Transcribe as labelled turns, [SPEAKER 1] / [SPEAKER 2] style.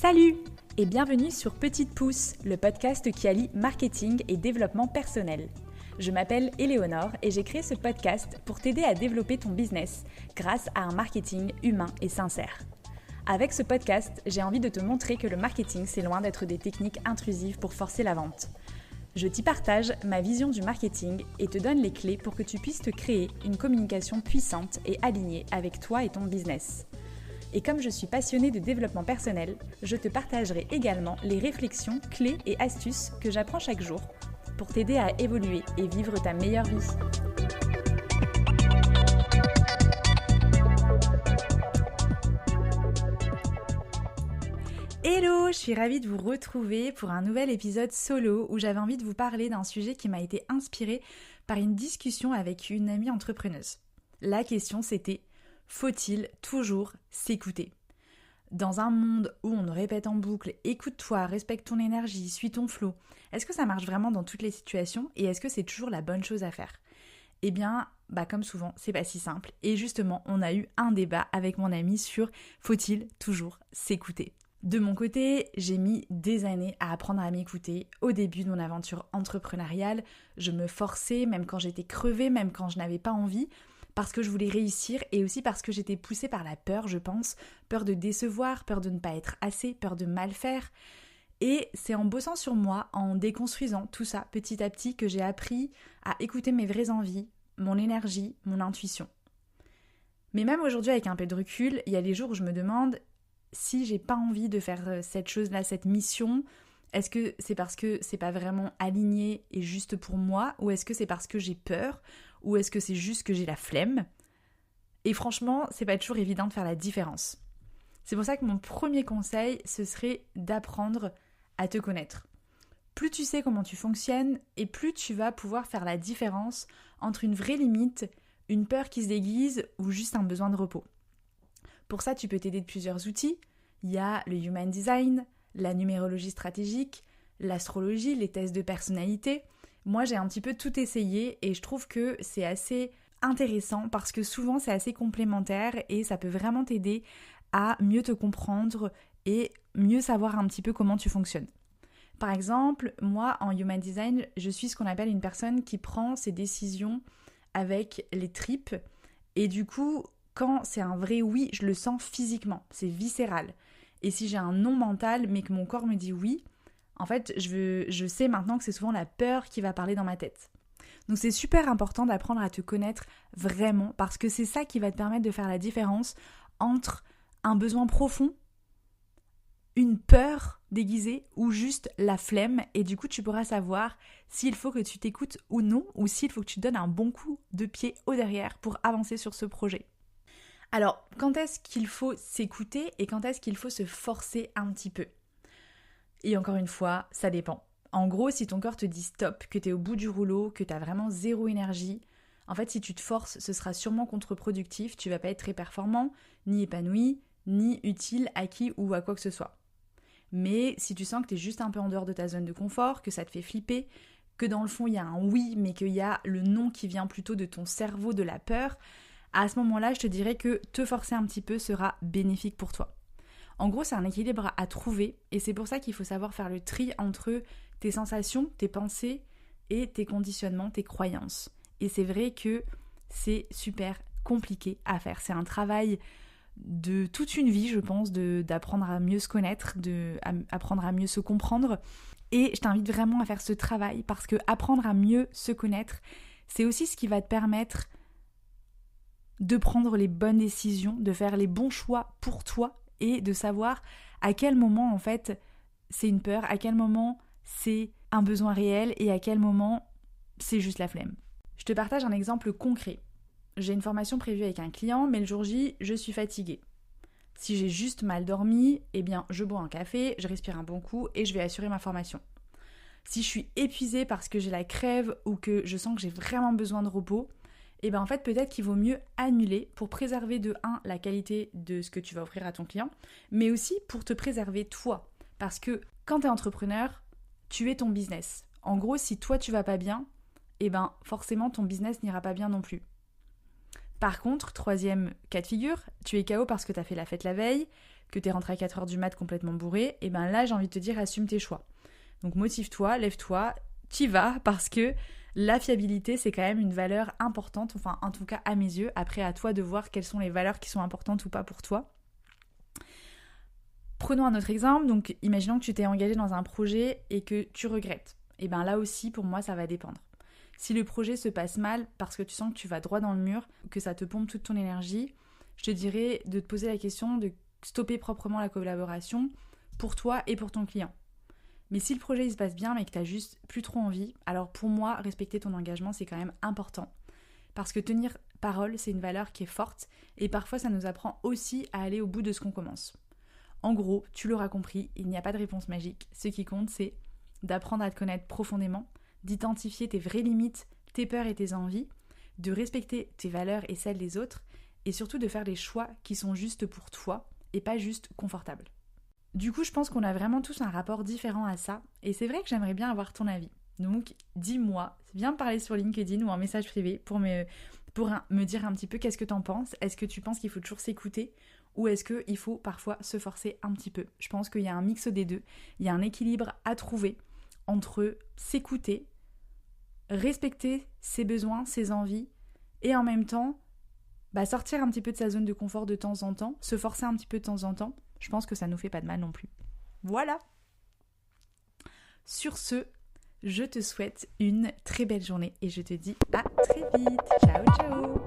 [SPEAKER 1] Salut et bienvenue sur Petite Pouce, le podcast qui allie marketing et développement personnel. Je m'appelle Éléonore et j'ai créé ce podcast pour t'aider à développer ton business grâce à un marketing humain et sincère. Avec ce podcast, j'ai envie de te montrer que le marketing, c'est loin d'être des techniques intrusives pour forcer la vente. Je t'y partage ma vision du marketing et te donne les clés pour que tu puisses te créer une communication puissante et alignée avec toi et ton business. Et comme je suis passionnée de développement personnel, je te partagerai également les réflexions, clés et astuces que j'apprends chaque jour pour t'aider à évoluer et vivre ta meilleure vie. Hello, je suis ravie de vous retrouver pour un nouvel épisode solo où j'avais envie de vous parler d'un sujet qui m'a été inspiré par une discussion avec une amie entrepreneuse. La question c'était: faut-il toujours s'écouter ? Dans un monde où on nous répète en boucle « écoute-toi, respecte ton énergie, suis ton flow », est-ce que ça marche vraiment dans toutes les situations et est-ce que c'est toujours la bonne chose à faire ? Eh bien, comme souvent, c'est pas si simple. Et justement, on a eu un débat avec mon amie sur « faut-il toujours s'écouter ?» De mon côté, j'ai mis des années à apprendre à m'écouter. Au début de mon aventure entrepreneuriale, je me forçais, même quand j'étais crevée, même quand je n'avais pas envie, parce que je voulais réussir et aussi parce que j'étais poussée par la peur, je pense. Peur de décevoir, peur de ne pas être assez, peur de mal faire. Et c'est en bossant sur moi, en déconstruisant tout ça petit à petit que j'ai appris à écouter mes vraies envies, mon énergie, mon intuition. Mais même aujourd'hui avec un peu de recul, il y a des jours où je me demande si j'ai pas envie de faire cette chose-là, cette mission. Est-ce que c'est parce que c'est pas vraiment aligné et juste pour moi, ou est-ce que c'est parce que j'ai peur, ou est-ce que c'est juste que j'ai la flemme ? Et franchement, c'est pas toujours évident de faire la différence. C'est pour ça que mon premier conseil, ce serait d'apprendre à te connaître. Plus tu sais comment tu fonctionnes, et plus tu vas pouvoir faire la différence entre une vraie limite, une peur qui se déguise, ou juste un besoin de repos. Pour ça, tu peux t'aider de plusieurs outils. Il y a le Human Design, la numérologie stratégique, l'astrologie, les tests de personnalité. Moi, j'ai un petit peu tout essayé et je trouve que c'est assez intéressant parce que souvent, c'est assez complémentaire et ça peut vraiment t'aider à mieux te comprendre et mieux savoir un petit peu comment tu fonctionnes. Par exemple, moi, en Human Design, je suis ce qu'on appelle une personne qui prend ses décisions avec les tripes et du coup, quand c'est un vrai oui, je le sens physiquement, c'est viscéral. Et si j'ai un non mental, mais que mon corps me dit oui, en fait, je sais maintenant que c'est souvent la peur qui va parler dans ma tête. Donc c'est super important d'apprendre à te connaître vraiment, parce que c'est ça qui va te permettre de faire la différence entre un besoin profond, une peur déguisée ou juste la flemme. Et du coup, tu pourras savoir s'il faut que tu t'écoutes ou non, ou s'il faut que tu donnes un bon coup de pied au derrière pour avancer sur ce projet. Alors, quand est-ce qu'il faut s'écouter et quand est-ce qu'il faut se forcer un petit peu ? Et encore une fois, ça dépend. En gros, si ton corps te dit stop, que t'es au bout du rouleau, que t'as vraiment zéro énergie, en fait, si tu te forces, ce sera sûrement contre-productif, tu vas pas être très performant, ni épanoui, ni utile à qui ou à quoi que ce soit. Mais si tu sens que t'es juste un peu en dehors de ta zone de confort, que ça te fait flipper, que dans le fond, il y a un oui, mais qu'il y a le non qui vient plutôt de ton cerveau, de la peur, à ce moment-là, je te dirais que te forcer un petit peu sera bénéfique pour toi. En gros, c'est un équilibre à trouver et c'est pour ça qu'il faut savoir faire le tri entre tes sensations, tes pensées et tes conditionnements, tes croyances. Et c'est vrai que c'est super compliqué à faire. C'est un travail de toute une vie, je pense, d'apprendre à mieux se connaître, d'apprendre à mieux se comprendre. Et je t'invite vraiment à faire ce travail parce que apprendre à mieux se connaître, c'est aussi ce qui va te permettre de prendre les bonnes décisions, de faire les bons choix pour toi et de savoir à quel moment en fait c'est une peur, à quel moment c'est un besoin réel et à quel moment c'est juste la flemme. Je te partage un exemple concret. J'ai une formation prévue avec un client, mais le jour J, je suis fatiguée. Si j'ai juste mal dormi, eh bien je bois un café, je respire un bon coup et je vais assurer ma formation. Si je suis épuisée parce que j'ai la crève ou que je sens que j'ai vraiment besoin de repos, et bien en fait peut-être qu'il vaut mieux annuler pour préserver de 1 la qualité de ce que tu vas offrir à ton client, mais aussi pour te préserver toi. Parce que quand tu es entrepreneur, tu es ton business. En gros, si toi tu vas pas bien, et ben forcément ton business n'ira pas bien non plus. Par contre, troisième cas de figure, tu es KO parce que tu as fait la fête la veille, que tu es rentré à 4h du mat complètement bourré, et ben là j'ai envie de te dire assume tes choix. Donc motive-toi, lève-toi, t'y vas parce que la fiabilité c'est quand même une valeur importante, enfin en tout cas à mes yeux, après à toi de voir quelles sont les valeurs qui sont importantes ou pas pour toi. Prenons un autre exemple, donc imaginons que tu t'es engagé dans un projet et que tu regrettes. Et bien là aussi pour moi ça va dépendre. Si le projet se passe mal parce que tu sens que tu vas droit dans le mur, que ça te pompe toute ton énergie, je te dirais de te poser la question de stopper proprement la collaboration pour toi et pour ton client. Mais si le projet il se passe bien mais que tu n'as juste plus trop envie, alors pour moi, respecter ton engagement c'est quand même important. Parce que tenir parole, c'est une valeur qui est forte et parfois ça nous apprend aussi à aller au bout de ce qu'on commence. En gros, tu l'auras compris, il n'y a pas de réponse magique. Ce qui compte, c'est d'apprendre à te connaître profondément, d'identifier tes vraies limites, tes peurs et tes envies, de respecter tes valeurs et celles des autres, et surtout de faire des choix qui sont justes pour toi et pas juste confortables. Du coup, je pense qu'on a vraiment tous un rapport différent à ça, et c'est vrai que j'aimerais bien avoir ton avis. Donc, dis-moi, viens me parler sur LinkedIn ou en message privé pour me dire un petit peu qu'est-ce que t'en penses. Est-ce que tu penses qu'il faut toujours s'écouter ou est-ce qu'il faut parfois se forcer un petit peu ? Je pense qu'il y a un mix des deux. Il y a un équilibre à trouver entre s'écouter, respecter ses besoins, ses envies et en même temps sortir un petit peu de sa zone de confort de temps en temps, se forcer un petit peu de temps en temps. Je pense que ça nous fait pas de mal non plus. Voilà. Sur ce, je te souhaite une très belle journée et je te dis à très vite. Ciao, ciao.